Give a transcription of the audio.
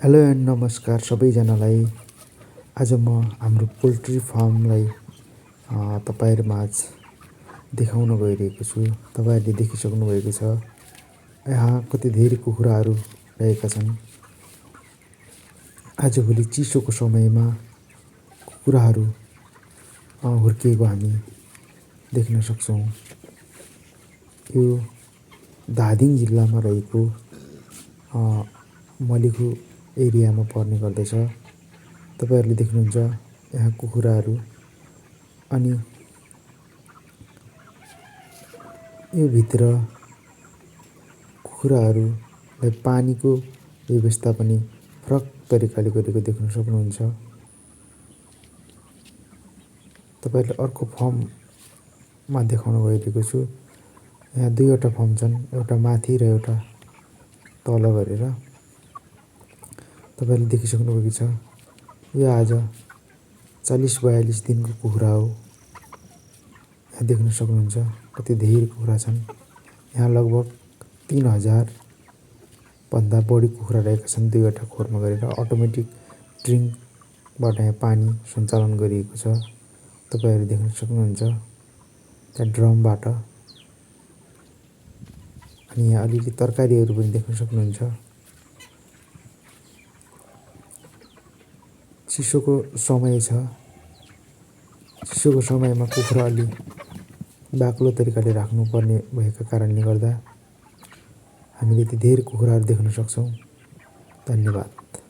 Hello and नमस्कार सबैजनालाई। आज म हाम्रो पोल्ट्री फार्मलाई तपाईँहरूमाझ देखाउन गइरहेको छु। तपाईँहरूले देखिसक्नु भएको छ, यहाँ कति धेरै कुखुराहरू रहेका छन्। आजभोलि चिसोको समयमा कुखुराहरू हुर्किएको हामी देख्न सक्छौँ। यो धादिङ जिल्लामा रहेको मलिखु एरियामा पर्ने गर्दछ। तपाईँहरूले देख्नुहुन्छ यहाँ कुखुराहरू। अनि यो भित्र कुखुराहरूलाई पानीको व्यवस्था पनि फरक तरिकाले गरेको देख्न सक्नुहुन्छ। तपाईँहरूले अर्को फर्ममा देखाउन गइरहेको छु। यहाँ दुईवटा फर्म छन्, एउटा माथि र एउटा तल गरेर। तपाईँहरूले देखिसक्नु भएको छ, यो आज 40-42 दिनको कुखुरा हो। यहाँ देख्न सक्नुहुन्छ कति धेरै कुखुरा छन्। यहाँ लगभग 3000 भन्दा बढी कुखुरा रहेका छन्। दुईवटा खोरमा गरेर अटोमेटिक ड्रिङ्कबाट यहाँ पानी सञ्चालन गरिएको छ। तपाईँहरू देख्न सक्नुहुन्छ त्यहाँ ड्रमबाट। अनि यहाँ अलिअलि तरकारीहरू पनि देख्न सक्नुहुन्छ। चिसोको समय छ। चिसोको समयमा कुखुरा अलि बाक्लो तरिकाले राख्नुपर्ने भएका कारणले गर्दा हामीले यति धेरै कुखुराहरू देख्न सक्छौँ। धन्यवाद।